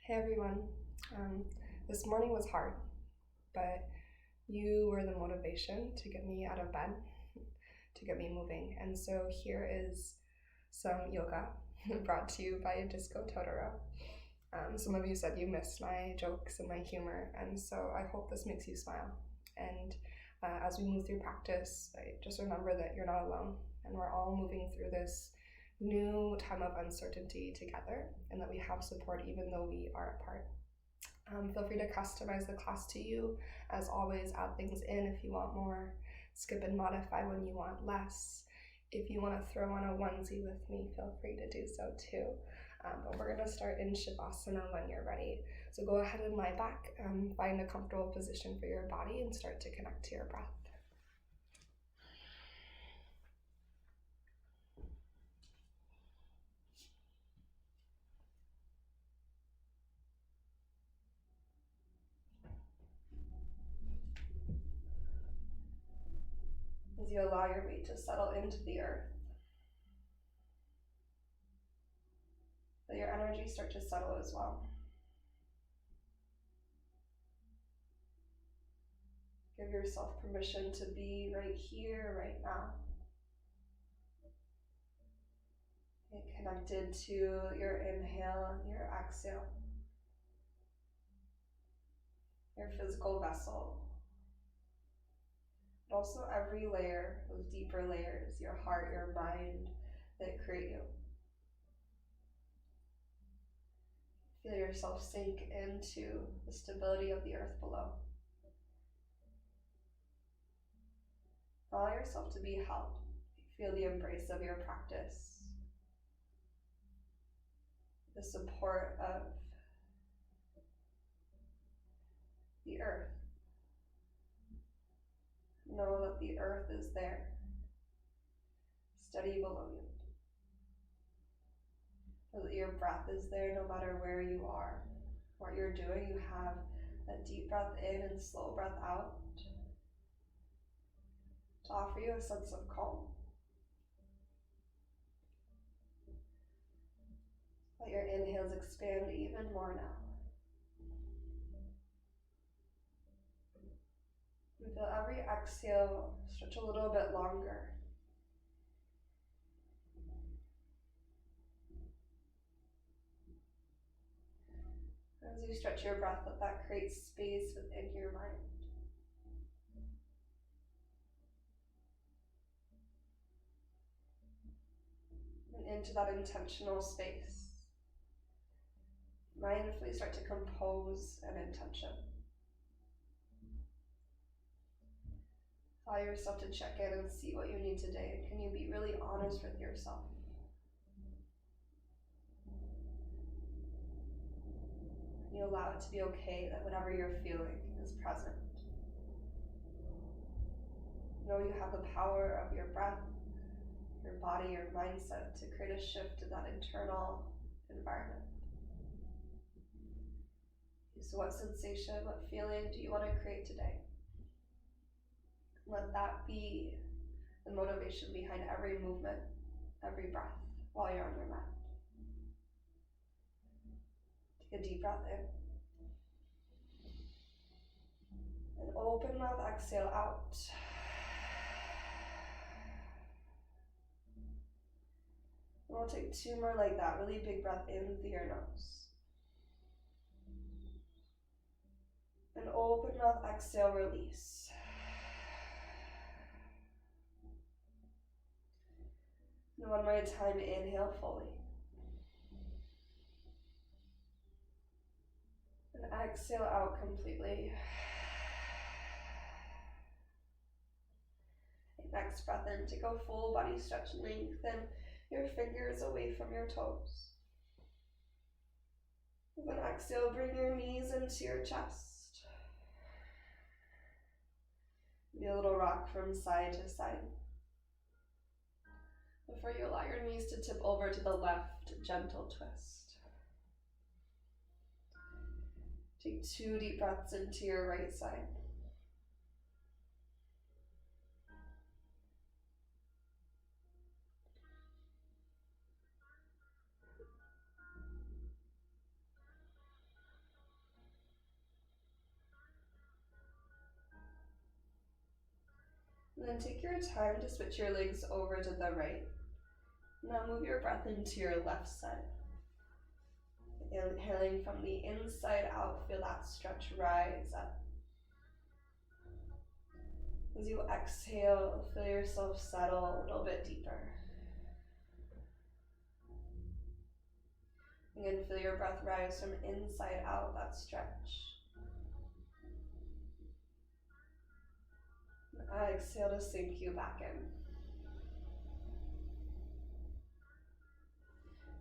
Hey everyone. This morning was hard, but you were the motivation to get me out of bed, to get me moving. And so here is some yoga brought to you by Disco Totoro. Some of you said you missed my jokes and my humor, and so I hope this makes you smile. And as we move through practice, just remember that you're not alone, and we're all moving through this new time of uncertainty together, and that we have support even though we are apart. Feel free to customize the class to you. As always, add things in if you want more. Skip and modify when you want less. If you want to throw on a onesie with me, feel free to do so too. But we're going to start in Shavasana when you're ready. So go ahead and lie back, find a comfortable position for your body, and start to connect to your breath. As you allow your weight to settle into the earth, let your energy start to settle as well. Give yourself permission to be right here, right now. Get connected to your inhale, your exhale, your physical vessel, but also every layer, those deeper layers, your heart, your mind, that create you. Feel yourself sink into the stability of the earth below. Allow yourself to be held. Feel the embrace of your practice, the support of the earth. Know that the earth is there, steady below you. Know that your breath is there no matter where you are, what you're doing. You have a deep breath in and slow breath out to offer you a sense of calm. Let your inhales expand even more now. And feel every exhale stretch a little bit longer. As you stretch your breath, that creates space within your mind. And into that intentional space, mindfully start to compose an intention. Allow yourself to check in and see what you need today. Can you be really honest with yourself? Can you allow it to be okay that whatever you're feeling is present? Know you have the power of your breath, your body, your mindset to create a shift in that internal environment. So what sensation, what feeling do you want to create today? Let that be the motivation behind every movement, every breath while you're on your mat. Take a deep breath in. And open mouth, exhale out. And we'll take two more like that. Really big breath in through your nose. And open mouth, exhale, release. And one more time, inhale fully. And exhale out completely. And next breath in, take a full body stretch, lengthen your fingers away from your toes. And then exhale, bring your knees into your chest. Be a little rock from side to side. Before you allow your knees to tip over to the left, gentle twist. Take 2 deep breaths into your right side. And then take your time to switch your legs over to the right. Now move your breath into your left side. Inhaling from the inside out, feel that stretch rise up. As you exhale, feel yourself settle a little bit deeper. Again, feel your breath rise from inside out, that stretch. Exhale to sink you back in.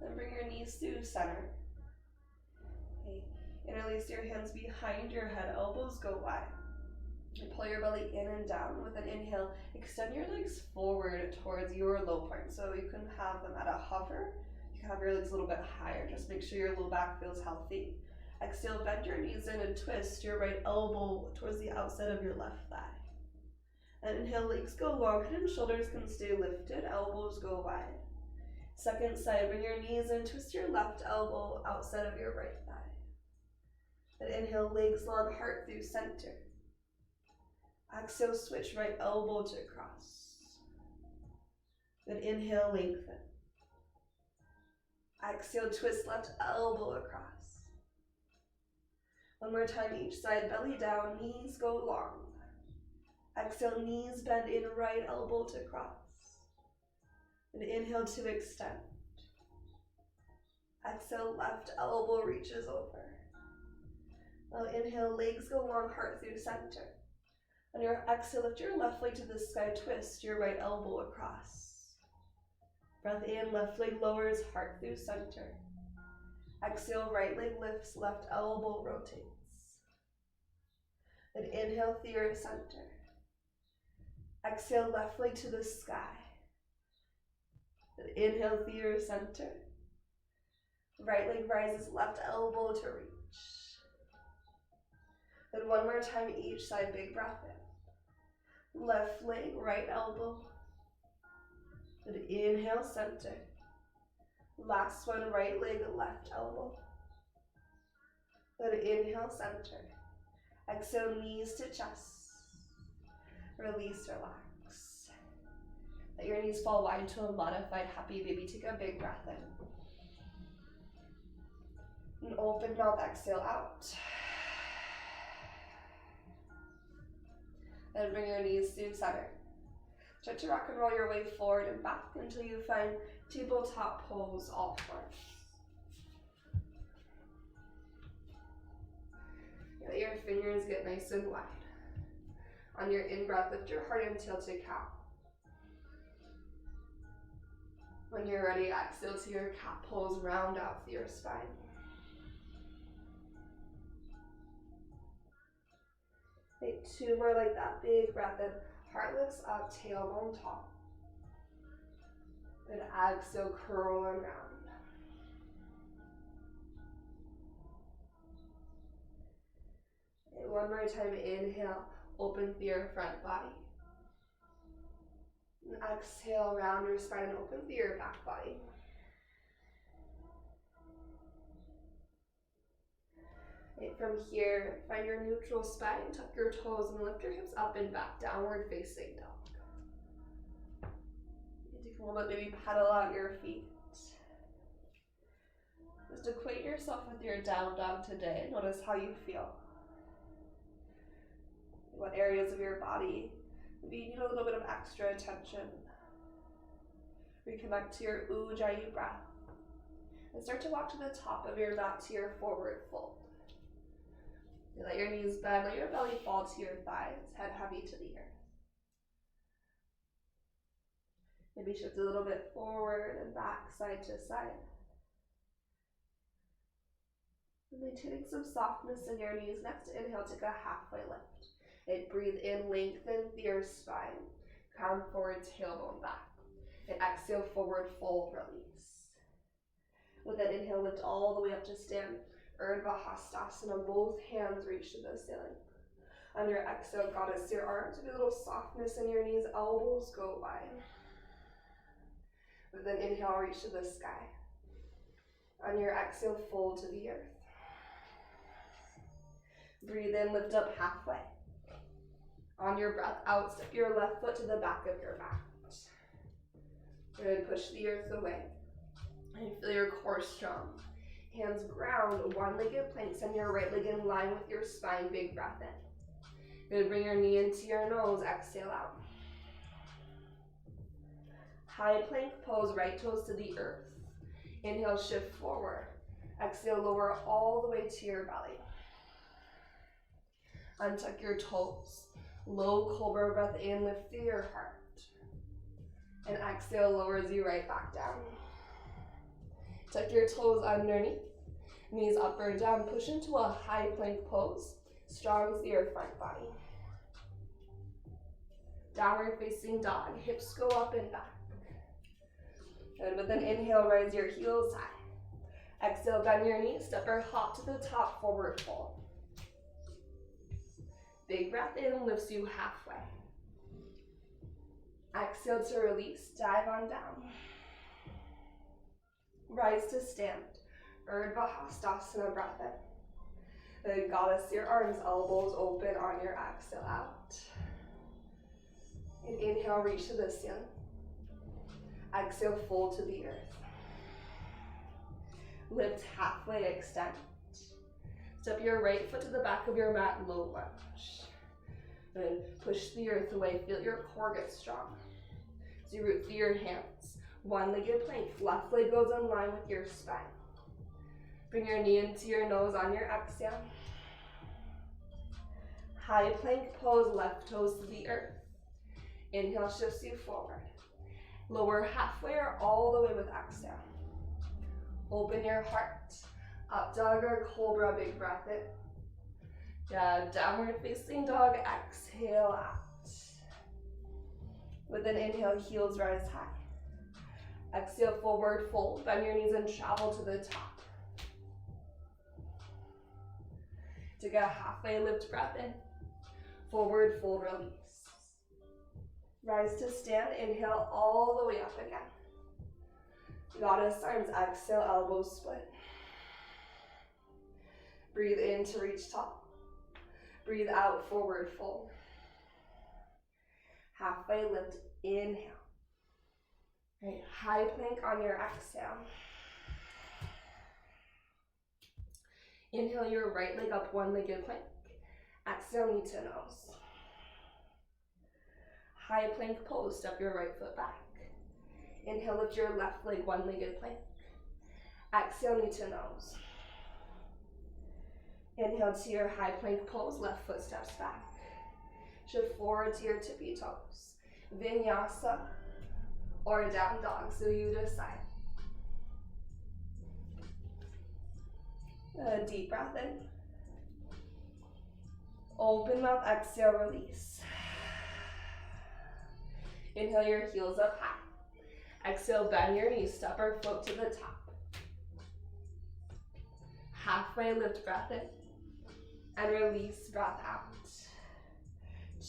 Then bring your knees to center. Okay. Interlace your hands behind your head, elbows go wide. And pull your belly in and down. With an inhale, extend your legs forward towards your low point. So you can have them at a hover. You can have your legs a little bit higher. Just make sure your low back feels healthy. Exhale, bend your knees in and twist your right elbow towards the outside of your left thigh. And inhale, legs go long, head and shoulders can stay lifted, elbows go wide. Second side, bring your knees in, twist your left elbow outside of your right thigh. And inhale, legs long, heart through center. Exhale, switch right elbow to cross. Then inhale, lengthen. Exhale, twist left elbow across. One more time each side, belly down, knees go long. Exhale, knees bend in, right elbow to cross. And inhale to extend. Exhale, left elbow reaches over. Now inhale, legs go long, heart through center. On your exhale, lift your left leg to the sky, twist your right elbow across. Breath in, left leg lowers, heart through center. Exhale, right leg lifts, left elbow rotates. Then inhale through your center. Exhale, left leg to the sky. Then inhale through your center. Right leg rises, left elbow to reach. Then one more time each side, big breath in. Left leg, right elbow. Then inhale, center. Last one, right leg, left elbow. Then inhale, center. Exhale, knees to chest. Release, relax. Let your knees fall wide to a modified happy baby. Take a big breath in. And open mouth, exhale out. And bring your knees to center. Start to rock and roll your way forward and back until you find tabletop pose, all fours. Let your fingers get nice and wide. On your in-breath, lift your heart and tail to cow. When you're ready, exhale to your cat pose, round out through your spine. Take two more like that, big breath in. Heart lifts up, tailbone tall. Then exhale, curl and round. And one more time, inhale, open through your front body. And exhale, round your spine and open through your back body. And from here, find your neutral spine, tuck your toes, and lift your hips up and back, downward facing dog. You take a moment, maybe pedal out your feet. Just acquaint yourself with your down dog today. Notice how you feel. What areas of your body maybe you need a little bit of extra attention. Reconnect to your Ujjayi breath. And start to walk to the top of your mat to your forward fold. You let your knees bend, let your belly fall to your thighs, head heavy to the earth. Maybe shift a little bit forward and back, side to side. And maintaining some softness in your knees. Next inhale, take a halfway lift. And breathe in, lengthen your spine. Crown forward, tailbone back. And exhale, forward fold, release. With that inhale, lift all the way up to stand. Urdhva Hastasana, both hands reach to the ceiling. On your exhale, goddess your arms, with a little softness in your knees, elbows go wide. With an inhale, reach to the sky. On your exhale, fold to the earth. Breathe in, lift up halfway. On your breath out, step your left foot to the back of your mat. Good, push the earth away. And feel your core strong. Hands ground, one-legged plank. Send your right leg in line with your spine. Big breath in. Good, bring your knee into your nose. Exhale out. High plank pose, right toes to the earth. Inhale, shift forward. Exhale, lower all the way to your belly. Untuck your toes. Low cobra breath in, lift through your heart. And exhale, lowers you right back down. Tuck your toes underneath. Knees up or down. Push into a high plank pose. Strong through your front body. Downward facing dog. Hips go up and back. Good. With an inhale, rise your heels high. Exhale, bend your knees. Step or hop to the top, forward fold. Big breath in, lifts you halfway. Exhale to release, dive on down. Rise to stand. Urdhva Hastasana, breath in. Then goddess your arms, elbows open on your exhale out. And inhale, reach to the ceiling. Exhale, fold to the earth. Lift halfway, extend. Step your right foot to the back of your mat, low lunge. Then push the earth away, feel your core get strong. So you root through your hands. One-legged plank, left leg goes in line with your spine. Bring your knee into your nose on your exhale. High plank pose, left toes to the earth. Inhale shifts you forward. Lower halfway or all the way with exhale. Open your heart. Up dog or cobra, big breath in. Yeah, downward facing dog, exhale out. With an inhale, heels rise high. Exhale, forward fold. Bend your knees and travel to the top. Take a halfway lift breath in. Forward fold, release. Rise to stand, inhale all the way up again. Goddess arms, exhale, elbows split. Breathe in to reach top. Breathe out, forward fold. Halfway lift, inhale. Right, high plank on your exhale. Inhale your right leg up, one-legged plank. Exhale, knee to nose. High plank pose, step your right foot back. Inhale, lift your left leg, one-legged plank. Exhale, knee to nose. Inhale to your high plank pose, left foot steps back. Shift forward to your tippy toes. Vinyasa or down dog, so you decide. A deep breath in. Open mouth, exhale, release. Inhale your heels up high. Exhale, bend your knees, step or float to the top. Halfway lift, breath in. And release, breath out.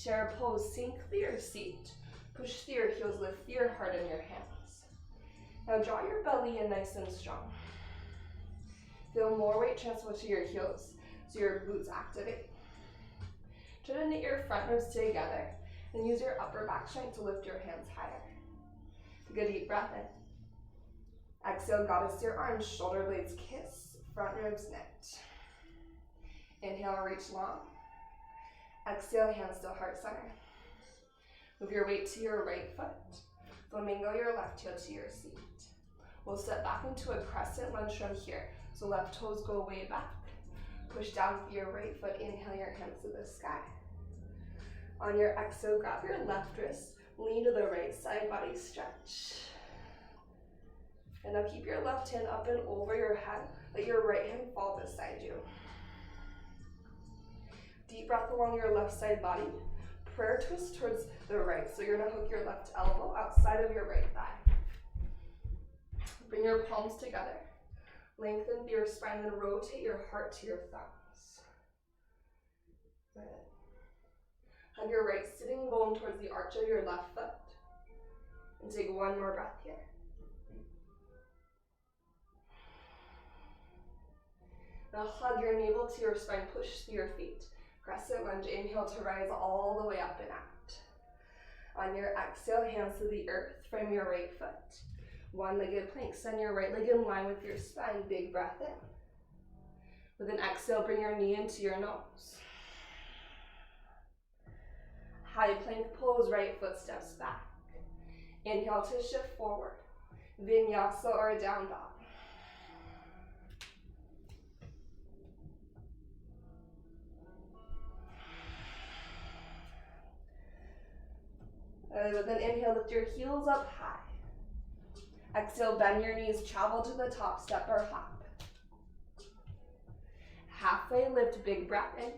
Chair pose, sink through your seat. Push through your heels, lift through your heart in your hands. Now draw your belly in nice and strong. Feel more weight transfer to your heels, so your glutes activate. Try to knit your front ribs together and use your upper back strength to lift your hands higher. Take a deep breath in. Exhale, goddess your arms, shoulder blades kiss, front ribs knit. Inhale, reach long. Exhale, hands to heart center. Move your weight to your right foot. Flamingo your left heel to your seat. We'll step back into a crescent lunge from here. So left toes go way back. Push down with your right foot. Inhale your hands to the sky. On your exhale, grab your left wrist. Lean to the right side, body stretch. And now keep your left hand up and over your head. Let your right hand fall beside you. Deep breath along your left side body. Prayer twist towards the right. So you're gonna hook your left elbow outside of your right thigh. Bring your palms together. Lengthen your spine and rotate your heart to your thumbs. Good. Hug your right sitting bone towards the arch of your left foot. And take one more breath here. Now hug your navel to your spine, push through your feet. Crescent lunge, inhale to rise all the way up and out. On your exhale, hands to the earth from your right foot. One-legged plank, send your right leg in line with your spine, big breath in. With an exhale, bring your knee into your nose. High plank pose, right foot steps back. Inhale to shift forward. Vinyasa or down dog. With an inhale, lift your heels up high. Exhale, bend your knees, travel to the top, step or hop. Halfway lift, big breath in.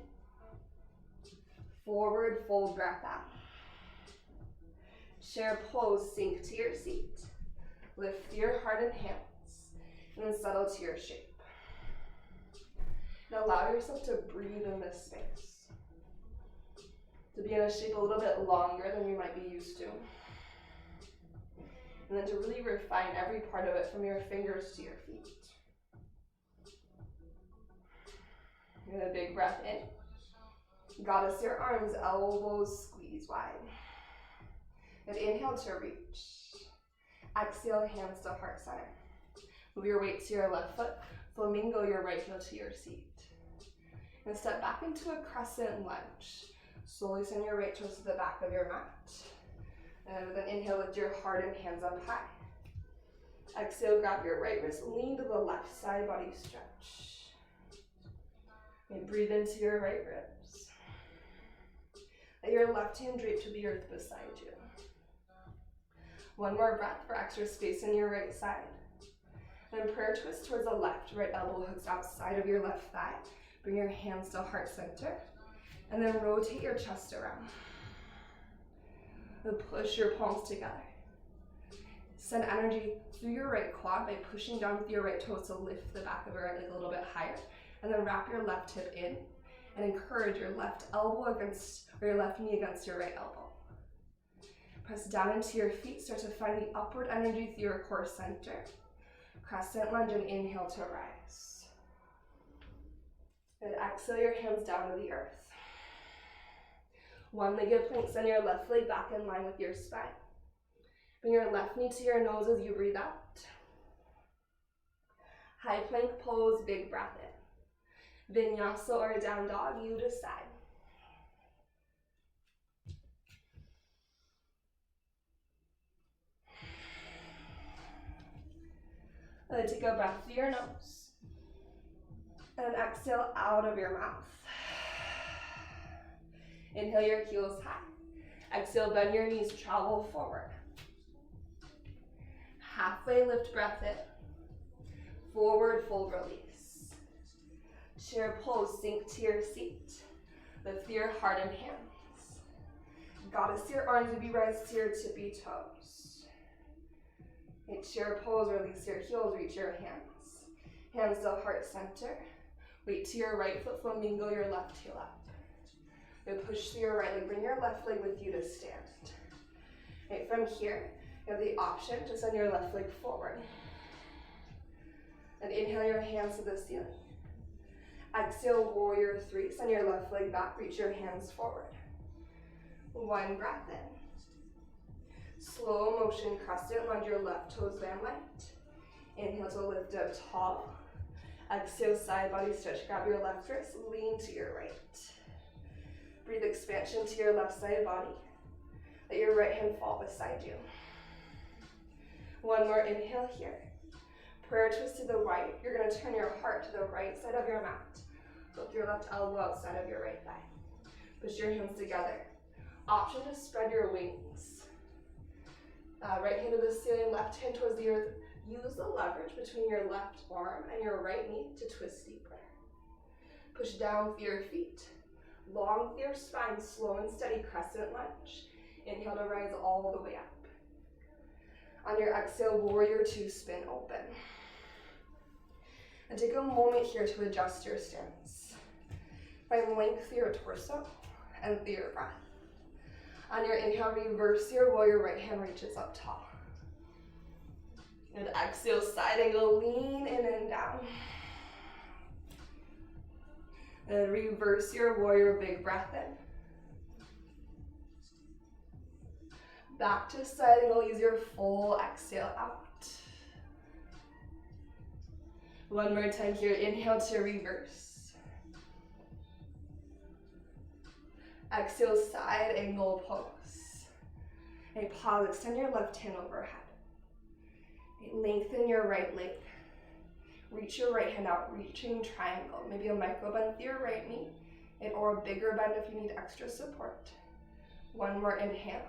Forward fold, breath out. Share pose, sink to your seat. Lift your heart and hands, and then settle to your shape. And allow yourself to breathe in this space. To be in a shape a little bit longer than you might be used to. And then to really refine every part of it from your fingers to your feet. And a big breath in. Goddess your arms, elbows squeeze wide. And inhale to reach. Exhale, hands to heart center. Move your weight to your left foot. Flamingo your right heel to your seat. And step back into a crescent lunge. Slowly send your right toes to the back of your mat. And with an inhale, lift your heart and hands up high. Exhale, grab your right wrist, lean to the left side, body stretch. And breathe into your right ribs. Let your left hand drape to the earth beside you. One more breath for extra space in your right side. Then prayer twist towards the left, right elbow hooks outside of your left thigh. Bring your hands to heart center. And then rotate your chest around. And push your palms together. Send energy through your right quad by pushing down with your right toes to lift the back of your right leg a little bit higher. And then wrap your left hip in and encourage your left elbow against, or your left knee against your right elbow. Press down into your feet, start to find the upward energy through your core center. Crescent lunge and inhale to rise. And exhale your hands down to the earth. One-legged plank, send your left leg back in line with your spine. Bring your left knee to your nose as you breathe out. High plank pose, big breath in. Vinyasa or down dog, you decide. Take a breath through your nose. And exhale out of your mouth. Inhale your heels high. Exhale, bend your knees, travel forward. Halfway lift, breath in. Forward fold, release. Chair pose, sink to your seat. Lift your heart and hands. Goddess your arms, maybe rise to your tippy toes. Chair pose, release your heels, reach your hands. Hands to heart center. Weight to your right foot, flamingo your left heel up. Then push through your right leg, bring your left leg with you to stand. Right, from here, you have the option to send your left leg forward. And inhale your hands to the ceiling. Exhale, warrior three, send your left leg back, reach your hands forward. One breath in. Slow motion, crescent lunge, your left toes bend light. Inhale to lift up tall. Exhale, side body stretch, grab your left wrist, lean to your right. Breathe expansion to your left side body. Let your right hand fall beside you. One more inhale here. Prayer twist to the right. You're going to turn your heart to the right side of your mat. Lift your left elbow outside of your right thigh. Push your hands together. Option to spread your wings. Right hand to the ceiling, left hand towards the earth. Use the leverage between your left arm and your right knee to twist deeper. Push down with your feet. Long through your spine, slow and steady crescent lunge. Inhale to rise all the way up. On your exhale, warrior two, spin open. And take a moment here to adjust your stance. Find length through your torso and through your breath. On your inhale, reverse your warrior, right hand reaches up tall. And exhale, side angle, lean in and down. And reverse your warrior, big breath in. Back to side angle, use your full exhale out. One more time here, inhale to reverse. Exhale, side angle pose. Okay, pause, extend your left hand overhead. Okay, lengthen your right leg. Reach your right hand out, reaching triangle. Maybe a micro bend with your right knee, or a bigger bend if you need extra support. One more inhale.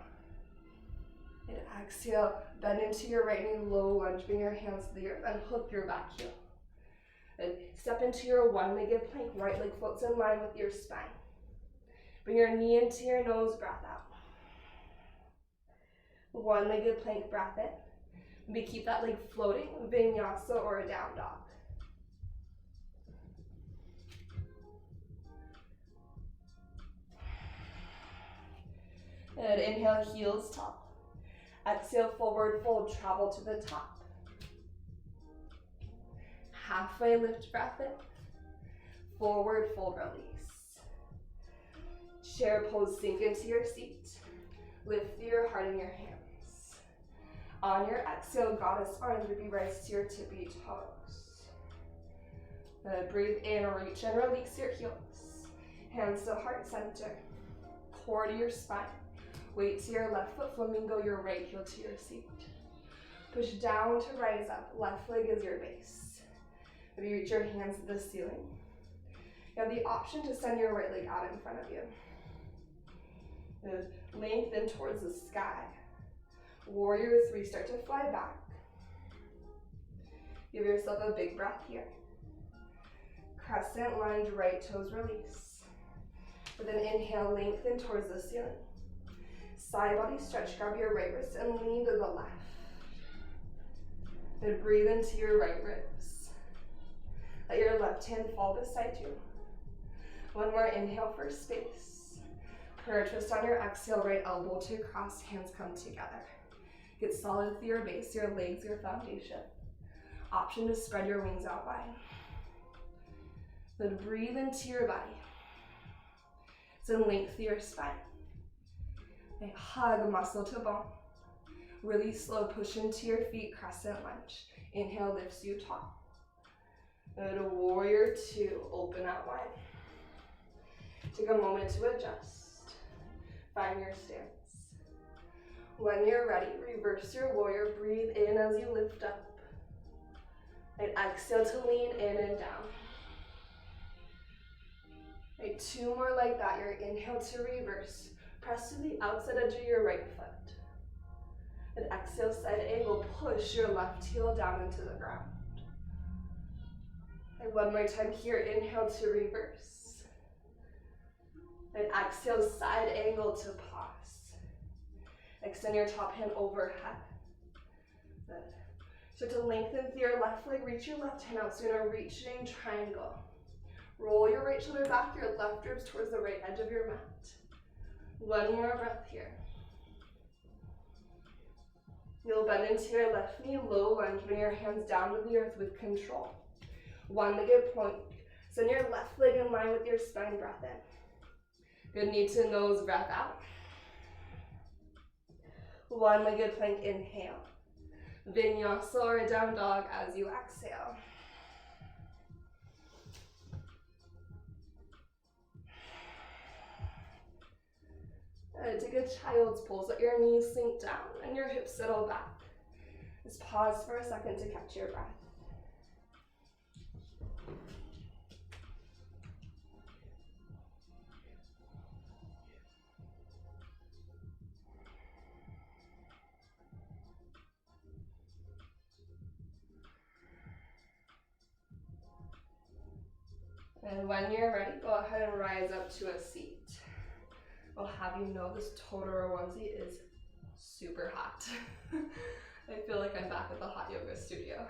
And exhale, bend into your right knee, low lunge, bring your hands to the earth, and hook your back heel. And step into your one-legged plank, right leg floats in line with your spine. Bring your knee into your nose, breath out. One-legged plank, breath in. Maybe keep that leg floating, Vinyasa or a down dog. And inhale, heels top. Exhale, forward fold, travel to the top. Halfway lift, breath in. Forward fold, release. Chair pose, sink into your seat. Lift your heart in your hands. On your exhale, goddess arms, ruby rise to your tippy toes. Breathe in, reach and release your heels. Hands to heart center. Core to your spine. Weight to your left foot, flamingo your right heel to your seat. Push down to rise up, left leg is your base. Maybe reach your hands to the ceiling. You have the option to send your right leg out in front of you. Lengthen towards the sky. Warrior 3, start to fly back. Give yourself a big breath here. Crescent lunge, right toes release. With an inhale, lengthen towards the ceiling. Side body stretch, grab your right wrist and lean to the left. Then breathe into your right ribs. Let your left hand fall beside you. One more inhale for space. Prayer twist on your exhale, right elbow to cross, hands come together. Get solid through your base, your legs, your foundation. Option to spread your wings out wide. Then breathe into your body. Then lengthen your spine. And hug muscle to bone. Really slow, push into your feet, crescent lunge. Inhale lifts you tall. And a warrior 2, open out wide. Take a moment to adjust. Find your stance. When you're ready, reverse your warrior. Breathe in as you lift up. And exhale to lean in and down. Okay, 2 more like that. Your inhale to reverse. Press to the outside edge of your right foot. And exhale, side angle, push your left heel down into the ground. And one more time here, inhale to reverse. And exhale, side angle to pause. Extend your top hand overhead. Good. Start to lengthen through your left leg, reach your left hand out, so you're in a reaching triangle. Roll your right shoulder back, your left ribs towards the right edge of your mat. One more breath here. You'll bend into your left knee, low lunge, bring your hands down to the earth with control. One-legged plank. Send your left leg in line with your spine, breath in. Good knee to nose, breath out. One-legged plank, inhale. Vinyasa or a down dog as you exhale. Take a child's pose. Let your knees sink down and your hips settle back. Just pause for a second to catch your breath. And when you're ready, go ahead and rise up to a seat. I'll have you know this Totoro onesie is super hot. I feel like I'm back at the hot yoga studio.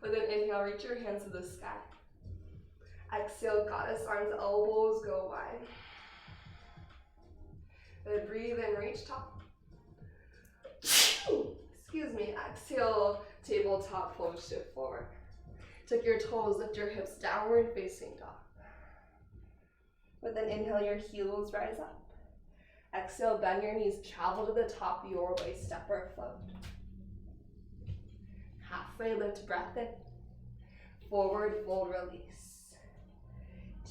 With an inhale, reach your hands to the sky. Exhale, goddess arms, elbows go wide. Then breathe in, reach top. Excuse me, exhale, tabletop pose, shift forward. Tuck your toes, lift your hips, downward facing dog. With an inhale, your heels rise up. Exhale, bend your knees, travel to the top, your way, step or float. Halfway lift, breath in. Forward fold, release.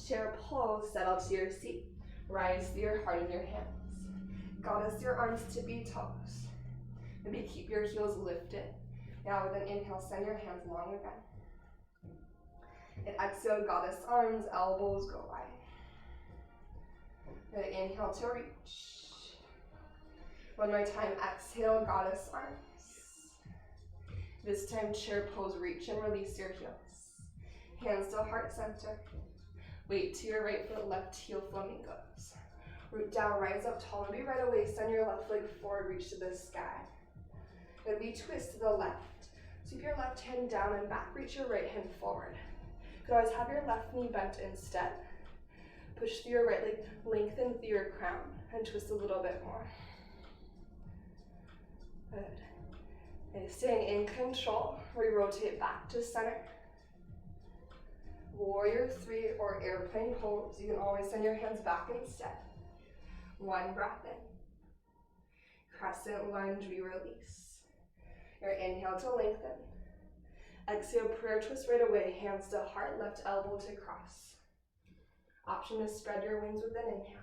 Chair pose, settle to your seat. Rise to your heart in your hands. Goddess your arms to be toes. Maybe keep your heels lifted. Now with an inhale, send your hands long again. And exhale, goddess arms, elbows go wide. And inhale to reach. One more time, exhale, goddess arms. This time, chair pose, reach and release your heels. Hands to heart center. Weight to your right foot, left heel, flamingos. Root down, rise up tall, maybe right away, send your left leg forward, reach to the sky. Then we twist to the left. Sweep your left hand down and back, reach your right hand forward. You can always have your left knee bent instead. Push through your right leg, lengthen through your crown, and twist a little bit more. Good. And staying in control, we rotate back to center. Warrior 3 or airplane pose. You can always send your hands back instead. One breath in. Crescent lunge, we release. Your inhale to lengthen. Exhale, prayer twist right away. Hands to heart, left elbow to cross. Option is spread your wings with an inhale.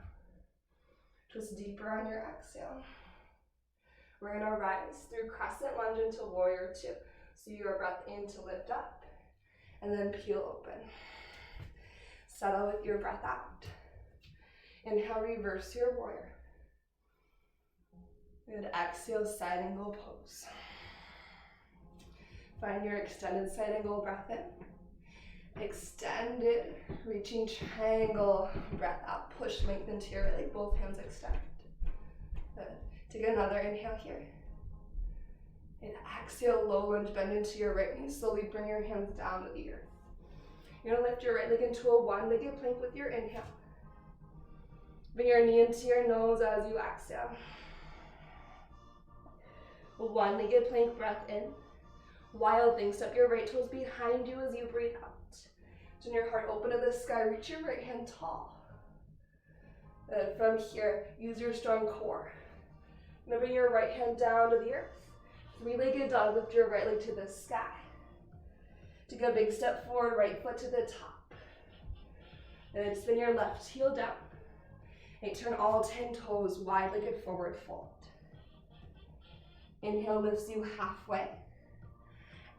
Twist deeper on your exhale. We're gonna rise through crescent lunge into warrior 2. So your breath in to lift up, and then peel open. Settle with your breath out. Inhale, reverse your warrior. Good, exhale, side angle pose. Find your extended side angle breath in. Extended, reaching triangle, breath out. Push, lengthen to your right leg, both hands extend. Good. Take another inhale here. And exhale, low lunge, bend into your right knee. Slowly bring your hands down to the earth. You're gonna lift your right leg into a one-legged plank with your inhale. Bring your knee into your nose as you exhale. One-legged plank, breath in. Wild thing, step your right toes behind you as you breathe out. Turn your heart open to the sky, reach your right hand tall. Then from here, use your strong core. Now bring your right hand down to the earth. Three-legged dog, lift your right leg to the sky. Take a big step forward, right foot to the top. And then spin your left heel down. And turn all 10 toes, wide-legged forward fold. Inhale lifts you halfway.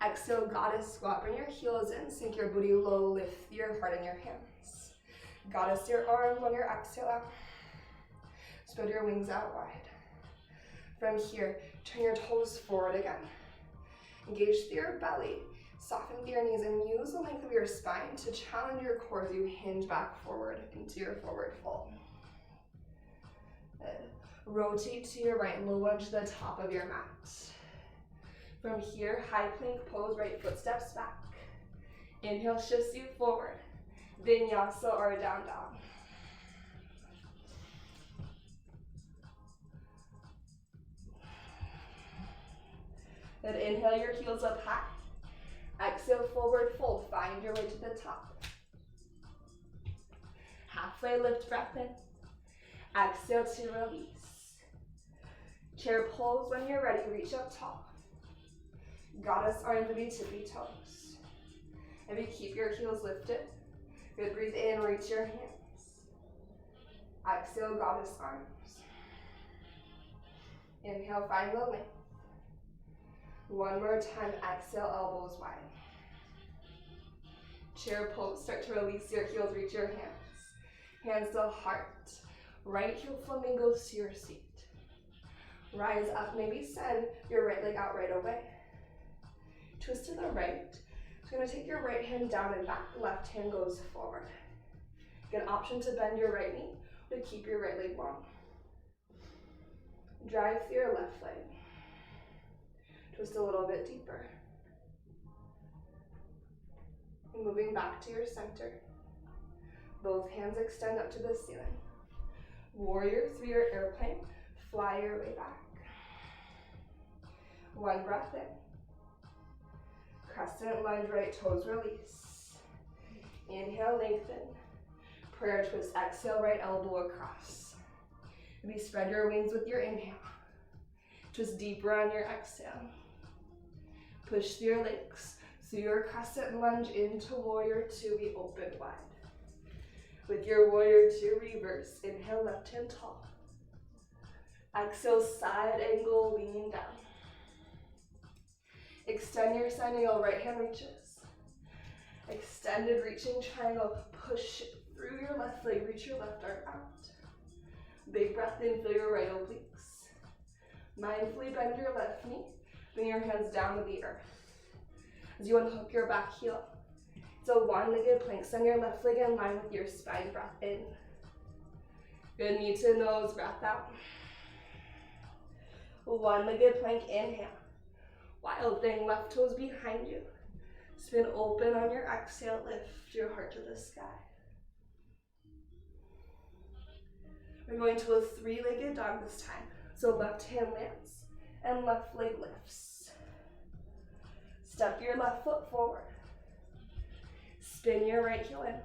Exhale, goddess squat. Bring your heels in, sink your booty low, lift your heart in your hands. Goddess your arms on your exhale out. Spread your wings out wide. From here, turn your toes forward again. Engage through your belly, soften through your knees, and use the length of your spine to challenge your core as you hinge back forward into your forward fold. Good. Rotate to your right, low lunge to the top of your mat. From here, high plank pose, right foot steps back. Inhale shifts you forward. Vinyasa or down dog. Then inhale your heels up high. Exhale, forward fold. Find your way to the top. Halfway lift, breath in. Exhale to release. Chair pose when you're ready. Reach up tall. Goddess arms to be tippy toes. Maybe keep your heels lifted. Good, breathe in, reach your hands. Exhale, goddess arms. Inhale, find the length. One more time, exhale, elbows wide. Chair pose, start to release your heels, reach your hands. Hands to heart. Right heel flamingos to your seat. Rise up, maybe send your right leg out right away. Twist to the right. So you're gonna take your right hand down and back, left hand goes forward. Get an option to bend your right knee, or to keep your right leg long. Drive through your left leg. Twist a little bit deeper. And moving back to your center. Both hands extend up to the ceiling. Warrior 3 or airplane, fly your way back. One breath in. Crescent lunge, right toes release. Inhale, lengthen. prayer twist. Exhale, right elbow across. Maybe spread your wings with your inhale. Twist deeper on your exhale. Push through your legs. Through your crescent lunge into warrior two, we open wide. With your warrior two, reverse. Inhale, left hand tall. Exhale, side angle, lean down. Extend your side angle, right hand reaches. Extended reaching triangle, push through your left leg, reach your left arm out. Big breath in, feel your right obliques. Mindfully bend your left knee, bring your hands down to the earth. As you unhook your back heel, it's a one-legged plank. Send your left leg in line with your spine, breath in. Good knee to nose, breath out. One-legged plank, inhale. Wild thing, left toes behind you. Spin open on your exhale, lift your heart to the sky. We're going to a three-legged dog this time. So left hand lands and left leg lifts. Step your left foot forward. Spin your right heel in.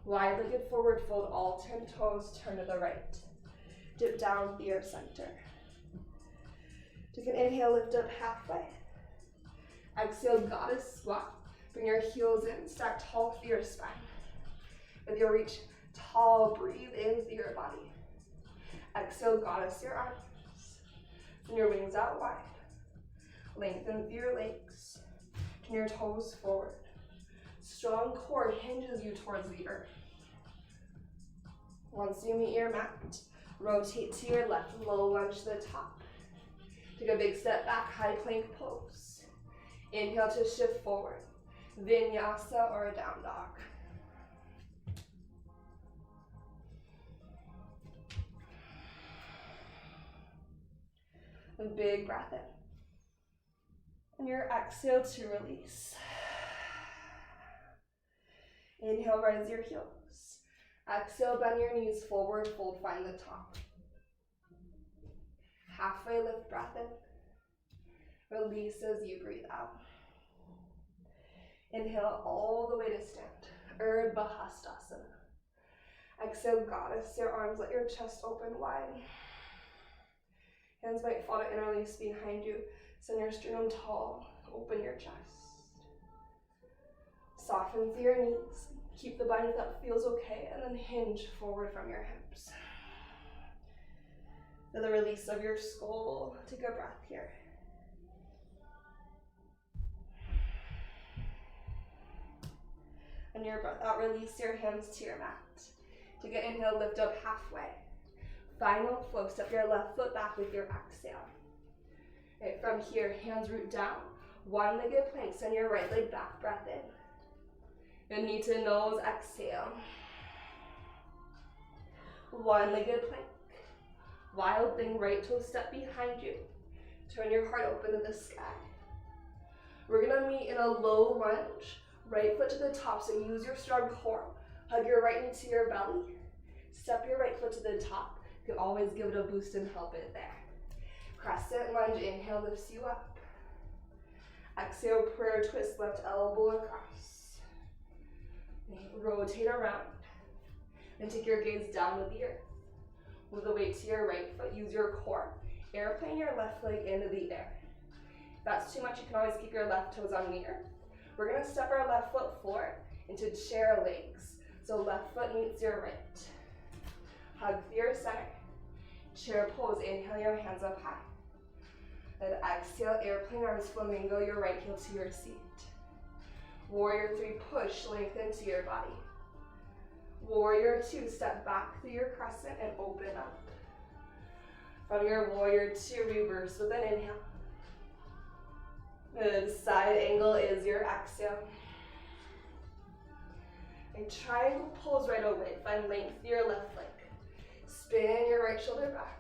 Wide-legged forward fold, all 10 toes, turn to the right. Dip down to your center. Take an inhale, lift up halfway. Exhale, goddess squat. Bring your heels in, stack tall through your spine. With your reach tall, breathe in through your body. Exhale, goddess your arms. Send your wings out wide. Lengthen through your legs. Turn your toes forward. Strong core hinges you towards the earth. Once you meet your mat, rotate to your left, low lunge to the top. Take a big step back, high plank pose. Inhale to shift forward. Vinyasa or a down dog. A big breath in. And your exhale to release. Inhale, rise your heels. Exhale, bend your knees forward, fold, find the top. Halfway lift, breath in. Release as you breathe out. Inhale all the way to stand. Urdhva Hastasana. Exhale, goddess your arms, let your chest open wide. Hands might fall to interlace behind you. Send your sternum tall, open your chest. Soften through your knees. Keep the bind if that feels okay, and then hinge forward from your hips. For the release of your skull, take a breath here. On your breath out, release your hands to your mat. Take an inhale, lift up halfway. Final flow, step your left foot back with your exhale. Okay, from here, hands root down. One-legged plank, send your right leg back, breath in. Good knee to nose, exhale. One-legged plank. Wild thing, right toe step behind you. Turn your heart open to the sky. We're gonna meet in a low lunge. Right foot to the top, so use your strong core. Hug your right knee to your belly. Step your right foot to the top. You can always give it a boost and help it there. Crescent lunge, inhale lifts you up. Exhale, prayer twist, left elbow across. Rotate around. And take your gaze down to the earth. Move the weight to your right foot, use your core. Airplane your left leg into the air. If that's too much, you can always keep your left toes on the earth. We're gonna step our left foot forward into chair legs. So left foot meets your right. Hug through your center. Chair pose, inhale your hands up high. Then exhale, airplane arms, flamingo your right heel to your seat. Warrior three, push, lengthen to your body. Warrior two, step back through your crescent and open up. From your warrior two, reverse with an inhale. Good, side angle is your exhale. And triangle pose right away. Find length through your left leg. Spin your right shoulder back.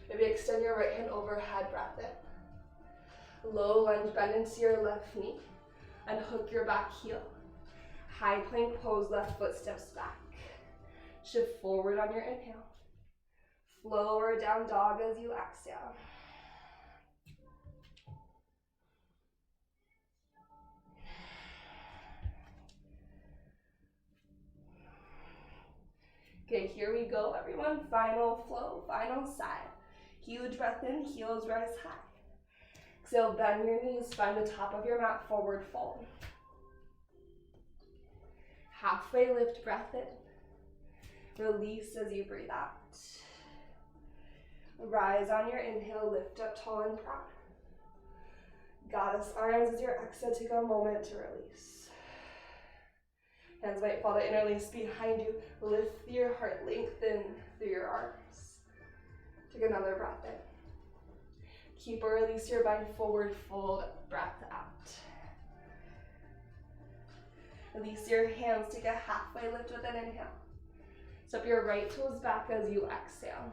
Maybe extend your right hand overhead, breath in. Low lunge, bend into your left knee. And hook your back heel. High plank pose, left foot steps back. Shift forward on your inhale. Flow or down dog as you exhale. Okay, here we go, everyone. Final flow, final side. Huge breath in, heels rise high. Exhale, bend your knees, find the top of your mat, forward fold. Halfway lift, breath in. Release as you breathe out. Rise on your inhale, lift up tall and proud. Goddess arms as your exhale, take a moment to release. Hands might fall to interlace behind you. Lift your heart, lengthen through your arms. Take another breath in. Keep or release your bind, forward fold, breath out. Release your hands, take a halfway lift with an inhale. Step your right toes back as you exhale.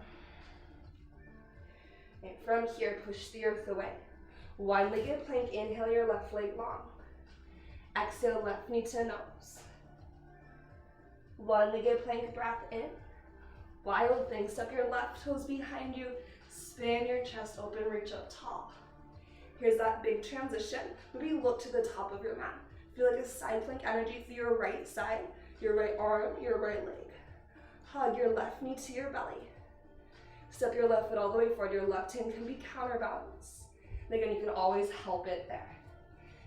And from here, push the earth away. One-legged plank, inhale your left leg long. Exhale, left knee to nose. One-legged plank, breath in. Wild thing, step your left toes behind you. Spin your chest open, reach up tall. Here's that big transition. Maybe look to the top of your mat. Feel like a side plank energy through your right side, your right arm, your right leg. Hug your left knee to your belly. Step your left foot all the way forward. Your left hand can be counterbalance. And again, you can always help it there.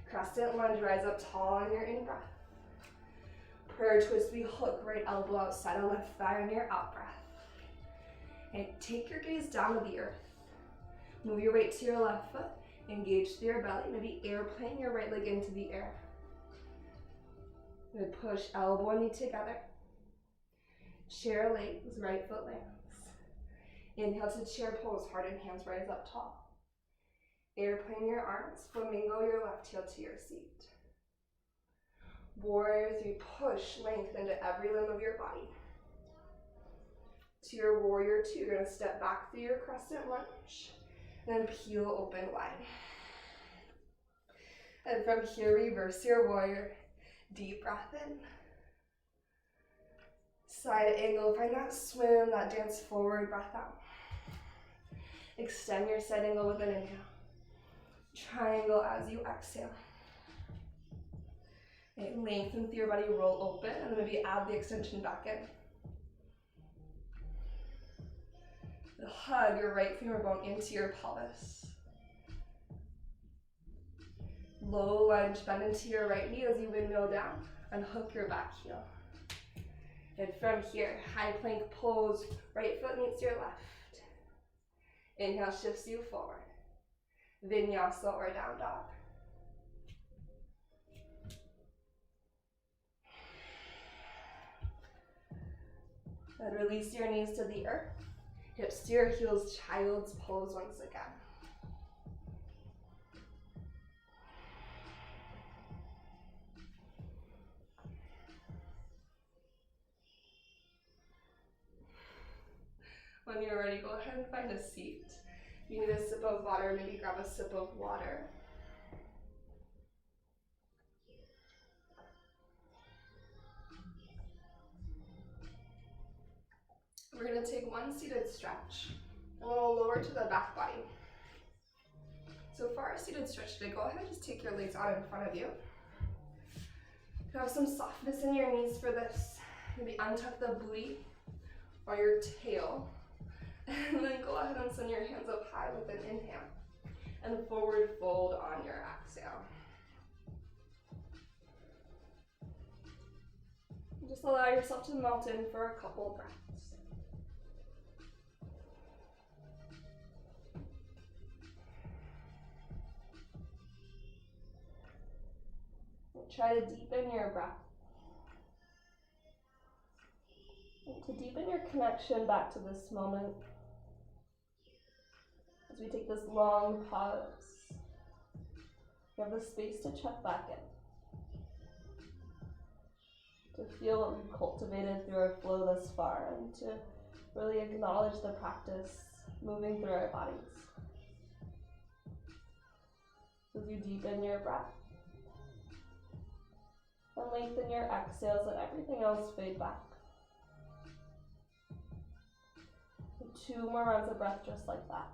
Crescent lunge, rise up tall on your in-breath. Prayer twist, we hook right elbow outside of left thigh on your out breath. And take your gaze down to the earth. Move your weight to your left foot. Engage through your belly. Maybe airplane your right leg into the air. Good, push elbow and knee together. Chair legs, right foot lands. Inhale to chair pose, hardened hands rise up tall. Airplane your arms, flamingo your left heel to your seat. Warrior 3, push length into every limb of your body. To your warrior 2, you're gonna step back through your crescent lunge, and then peel open wide. And from here, reverse your warrior, deep breath in. Side angle, find that swim, that dance forward, breath out. Extend your side angle with an inhale. Triangle as you exhale. Okay, lengthen through your body, roll open, and then maybe add the extension back in. Hug your right femur bone into your pelvis. Low lunge, bend into your right knee as you windmill down, and hook your back heel. And from here, high plank pose, right foot meets your left. Inhale shifts you forward. Vinyasa or down dog. Then release your knees to the earth. Hips to your heels, child's pose once again. When you're ready, go ahead and find a seat. If you need a sip of water, maybe grab a sip of water. We're going to take one seated stretch, and we'll lower to the back body. So for our seated stretch today, go ahead and just take your legs out in front of you. Have some softness in your knees for this. Maybe untuck the booty or your tail. And then go ahead and send your hands up high with an inhale. And forward fold on your exhale. Just allow yourself to melt in for a couple breaths. Try to deepen your breath. And to deepen your connection back to this moment, as we take this long pause, you have the space to check back in, to feel what we've cultivated through our flow thus far, and to really acknowledge the practice moving through our bodies. So as you deepen your breath, and lengthen your exhales, let everything else fade back. 2 more rounds of breath just like that.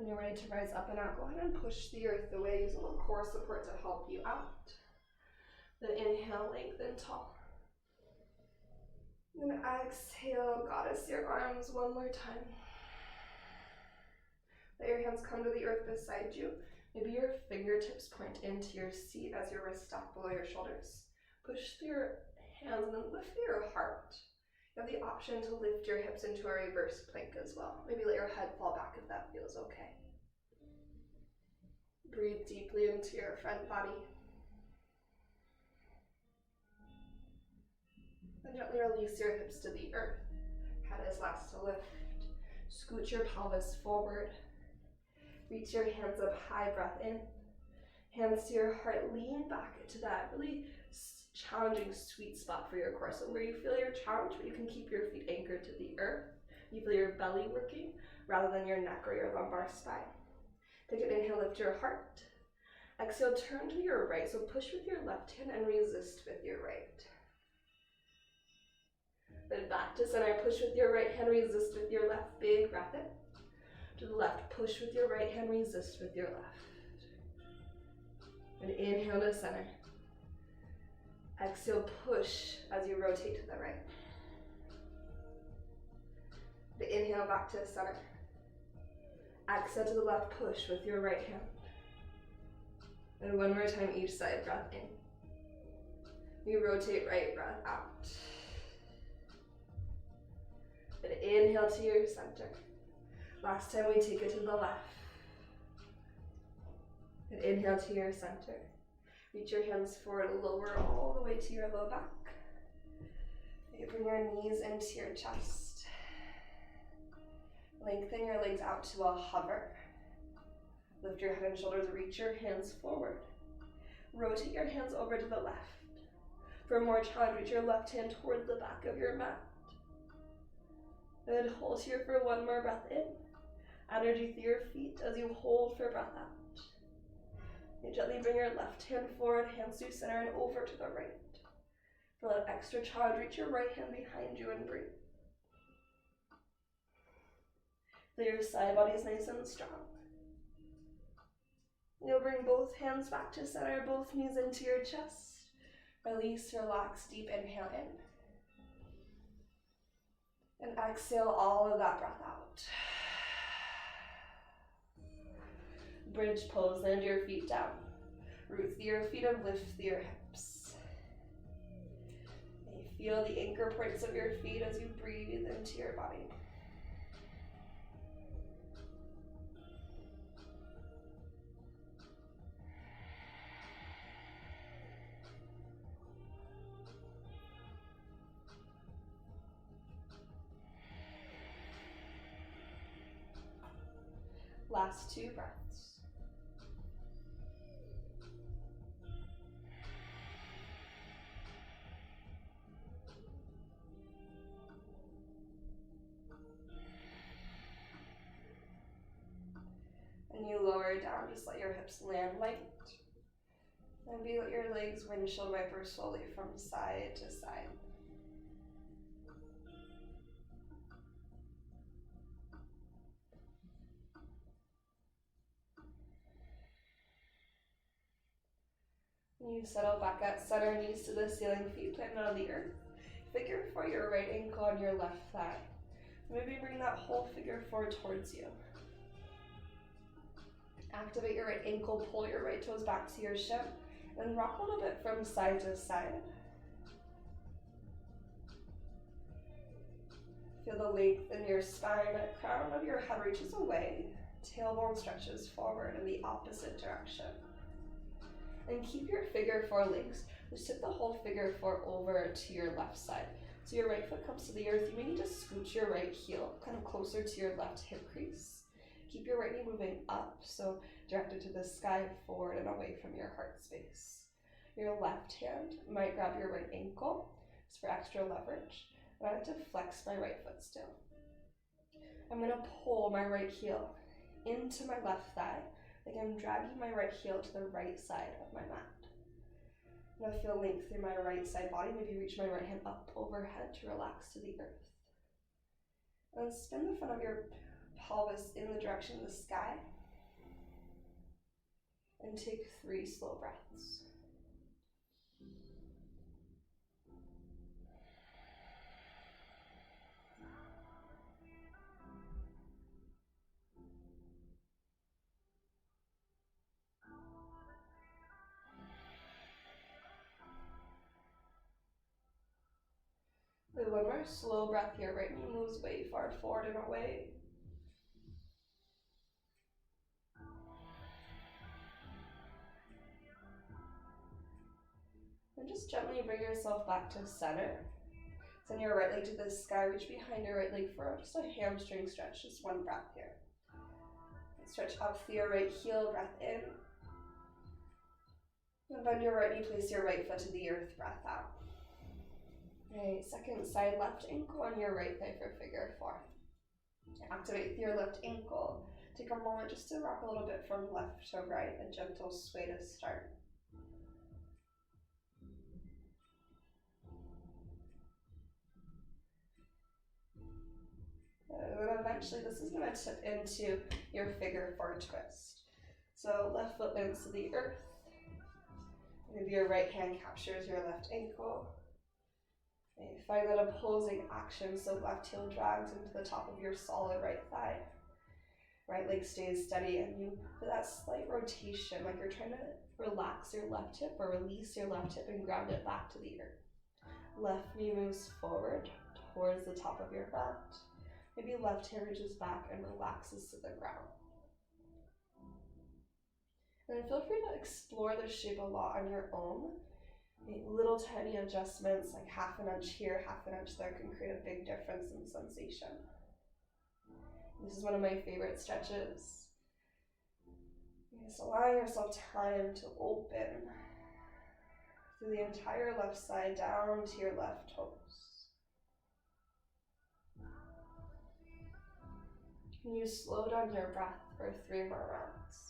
When you're ready to rise up and out, go ahead and push the earth away. Use a little core support to help you out. Then inhale, lengthen tall. Then exhale, goddess your arms one more time. Let your hands come to the earth beside you. Maybe your fingertips point into your seat as your wrists stack below your shoulders. Push through your hands and then lift through your heart. You have the option to lift your hips into a reverse plank as well. Maybe let your head fall back if that feels okay. Breathe deeply into your front body. And gently release your hips to the earth. Head is last to lift. Scoot your pelvis forward. Reach your hands up high, breath in. Hands to your heart, lean back to that really challenging sweet spot for your core. So where you feel your challenge, but you can keep your feet anchored to the earth. You feel your belly working rather than your neck or your lumbar spine. Take an inhale, lift your heart. Exhale, turn to your right. So push with your left hand and resist with your right. Then back to center, push with your right hand, resist with your left. Big breath in. To the left, push with your right hand, resist with your left. And inhale to center. Exhale, push as you rotate to the right. The inhale back to center. Exhale to the left, push with your right hand. And one more time each side, breath in. You rotate right, breath out. And inhale to your center. Last time we take it to the left. And inhale to your center. Reach your hands forward, lower all the way to your low back. You bring your knees into your chest. Lengthen your legs out to a hover. Lift your head and shoulders, reach your hands forward. Rotate your hands over to the left. For more challenge, reach your left hand toward the back of your mat. Then hold here for one more breath in. Energy through your feet as you hold for breath out. You gently bring your left hand forward, hands to center and over to the right. For that extra challenge, reach your right hand behind you and breathe. Feel your side body is nice and strong. You'll bring both hands back to center, both knees into your chest. Release, relax, deep inhale in. And exhale all of that breath out. Bridge pose, land your feet down. Root through your feet and lift through your hips. You feel the anchor points of your feet as you breathe into your body. Last 2 breaths. And you lower down, just let your hips land light. And maybe let your legs windshield wiper slowly from side to side. You settle back at center, knees to the ceiling, feet planted on the earth. Figure for your right ankle on your left thigh. Maybe bring that whole figure forward towards you. Activate your right ankle, pull your right toes back to your shin, and rock a little bit from side to side. Feel the length in your spine, crown of your head reaches away, tailbone stretches forward in the opposite direction. And keep your figure 4 legs. Just tip the whole figure 4 over to your left side. So your right foot comes to the earth. You may need to scoot your right heel kind of closer to your left hip crease. Keep your right knee moving up, so directed to the sky, forward and away from your heart space. Your left hand might grab your right ankle, just for extra leverage. And I like to flex my right foot still. I'm going to pull my right heel into my left thigh, like I'm dragging my right heel to the right side of my mat. I'm going to feel length through my right side body, maybe reach my right hand up overhead to relax to the earth. And spin the front of your pelvis in the direction of the sky. And take 3 slow breaths. One more slow breath here. Right knee moves way far forward and away. And just gently bring yourself back to center. Send your right leg to the sky. Reach behind your right leg for just a hamstring stretch. Just one breath here. And stretch up through your right heel. Breath in. And bend your right knee. Place your right foot to the earth. Breath out. Right, second side left ankle on your right thigh for figure 4. Activate your left ankle. Take a moment just to rock a little bit from left to right, a gentle sway to start. And then eventually this is going to tip into your figure 4 twist. So left foot lands to the earth. Maybe your right hand captures your left ankle. And find that opposing action, so left heel drags into the top of your solid right thigh. Right leg stays steady, and you feel that slight rotation, like you're trying to relax your left hip or release your left hip and ground it back to the earth. Left knee moves forward towards the top of your mat. Maybe left hand reaches back and relaxes to the ground. And then feel free to explore the shape a lot on your own. Little tiny adjustments, like half an inch here, half an inch there, can create a big difference in sensation. This is one of my favorite stretches. Just allowing yourself time to open through the entire left side down to your left toes. Can you slow down your breath for 3 more rounds?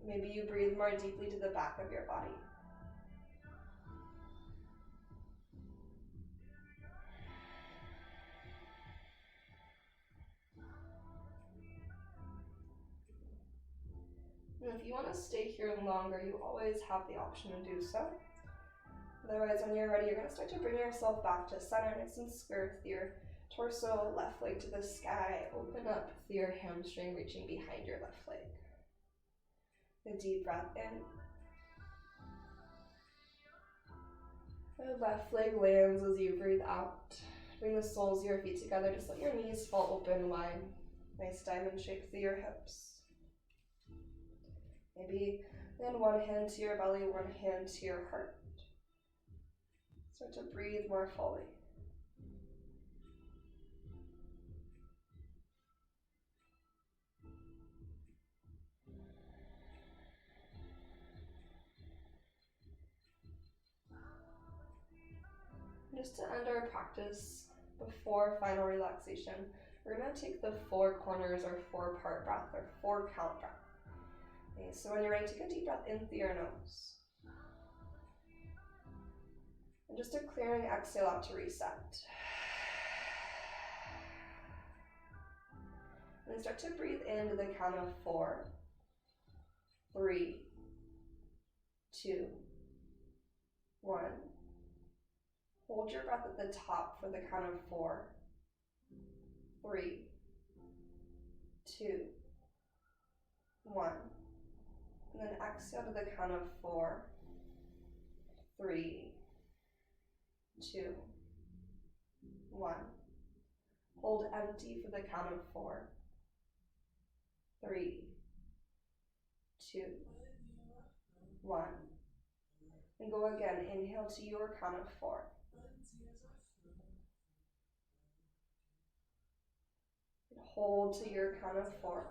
Maybe you breathe more deeply to the back of your body. And if you want to stay here longer, you always have the option to do so. Otherwise, when you're ready, you're going to start to bring yourself back to center, nice and square with your torso, left leg to the sky. Open up through your hamstring, reaching behind your left leg. A deep breath in. The left leg lands as you breathe out. Bring the soles of your feet together. Just let your knees fall open wide. Nice diamond shape through your hips. Maybe then one hand to your belly, one hand to your heart. Start to breathe more fully. Just to end our practice before final relaxation, we're going to take the 4 corners or 4-part breath or 4 count breath. Okay, so when you're ready, take a deep breath in through your nose. And just a clearing exhale out to reset. And then start to breathe into the count of 4, 3, 2, 1. Hold your breath at the top for the count of 4, 3, 2, 1. And then exhale to the count of 4, 3, 2, 1. Hold empty for the count of 4, 3, 2, 1. And go again. Inhale to your count of 4. And hold to your count of 4.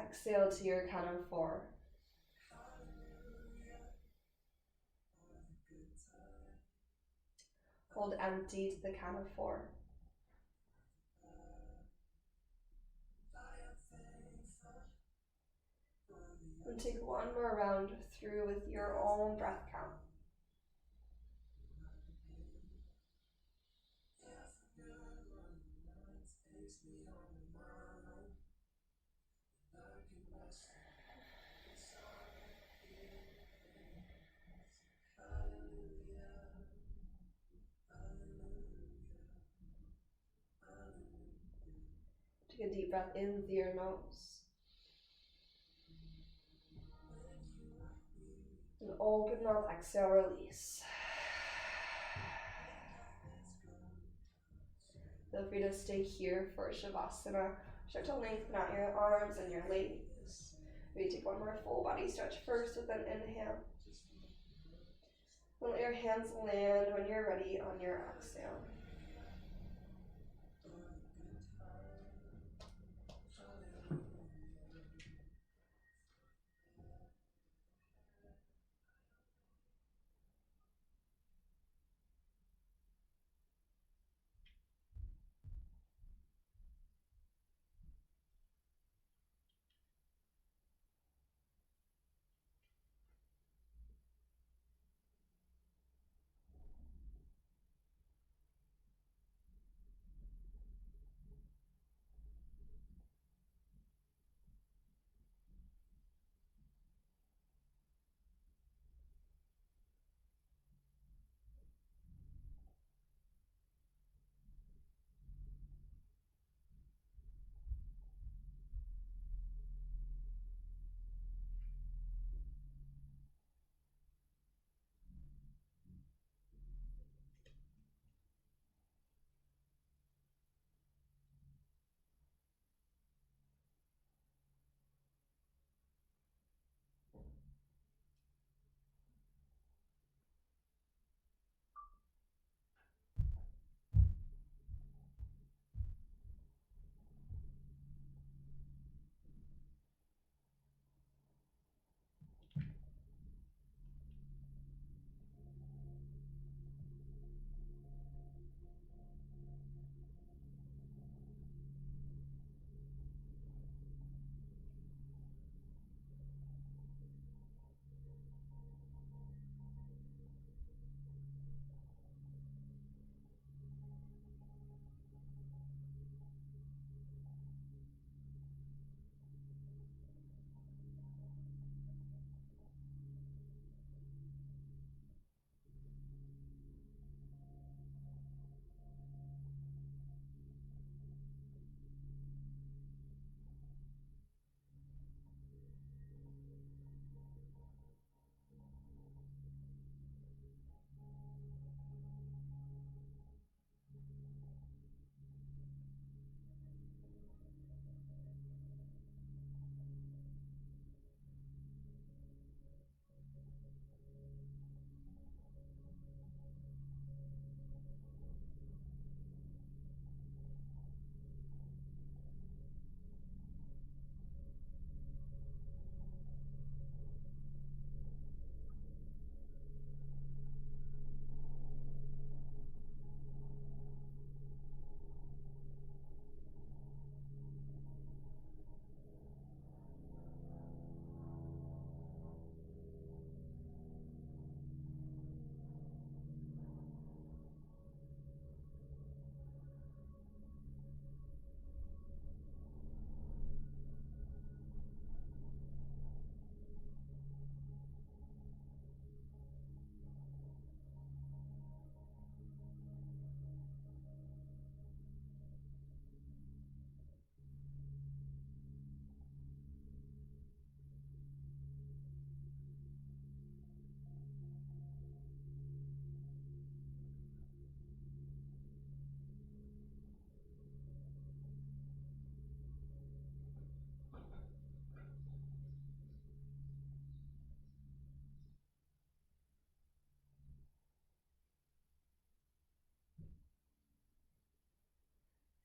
Exhale to your count of 4. Hold empty to the count of 4. take one more round through with your own breath count. Take a deep breath in through your nose. And open mouth, exhale, release. Feel free to stay here for Shavasana. Start to lengthen out your arms and your legs. Maybe take one more full body stretch first with an inhale. And let your hands land when you're ready on your exhale.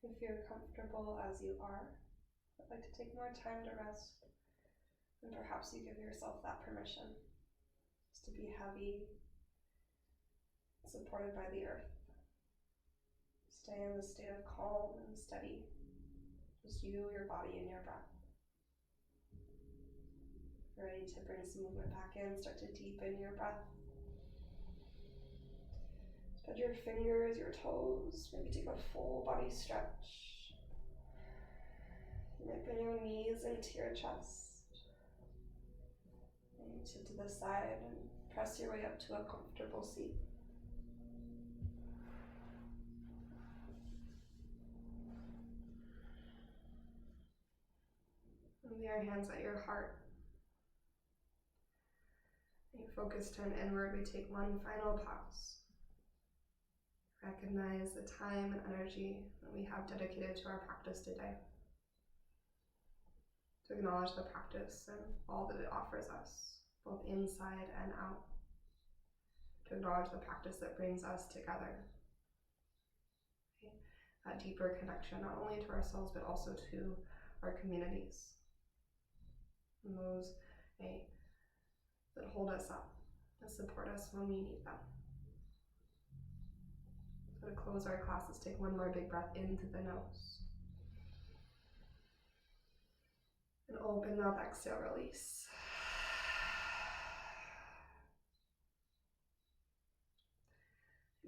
If you're comfortable as you are, I'd like to take more time to rest, and perhaps you give yourself that permission just to be heavy, supported by the earth. Stay in the state of calm and steady, just you, your body, and your breath. Ready to bring some movement back in, start to deepen your breath. Spread your fingers, your toes, maybe take a full body stretch. You might bring your knees into your chest. And tip to the side and press your way up to a comfortable seat. And lay your hands at your heart. And your focus turn inward. We take one final pause. Recognize the time and energy that we have dedicated to our practice today. To acknowledge the practice and all that it offers us, both inside and out. To acknowledge the practice that brings us together. Okay? That deeper connection, not only to ourselves, but also to our communities. And those that hold us up, that support us when we need them. So to close our class, let's take one more big breath into the nose. And open mouth, exhale, release.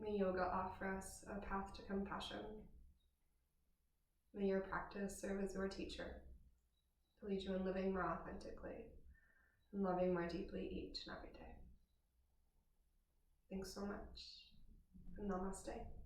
May yoga offer us a path to compassion. May your practice serve as your teacher to lead you in living more authentically and loving more deeply each and every day. Thanks so much, and namaste.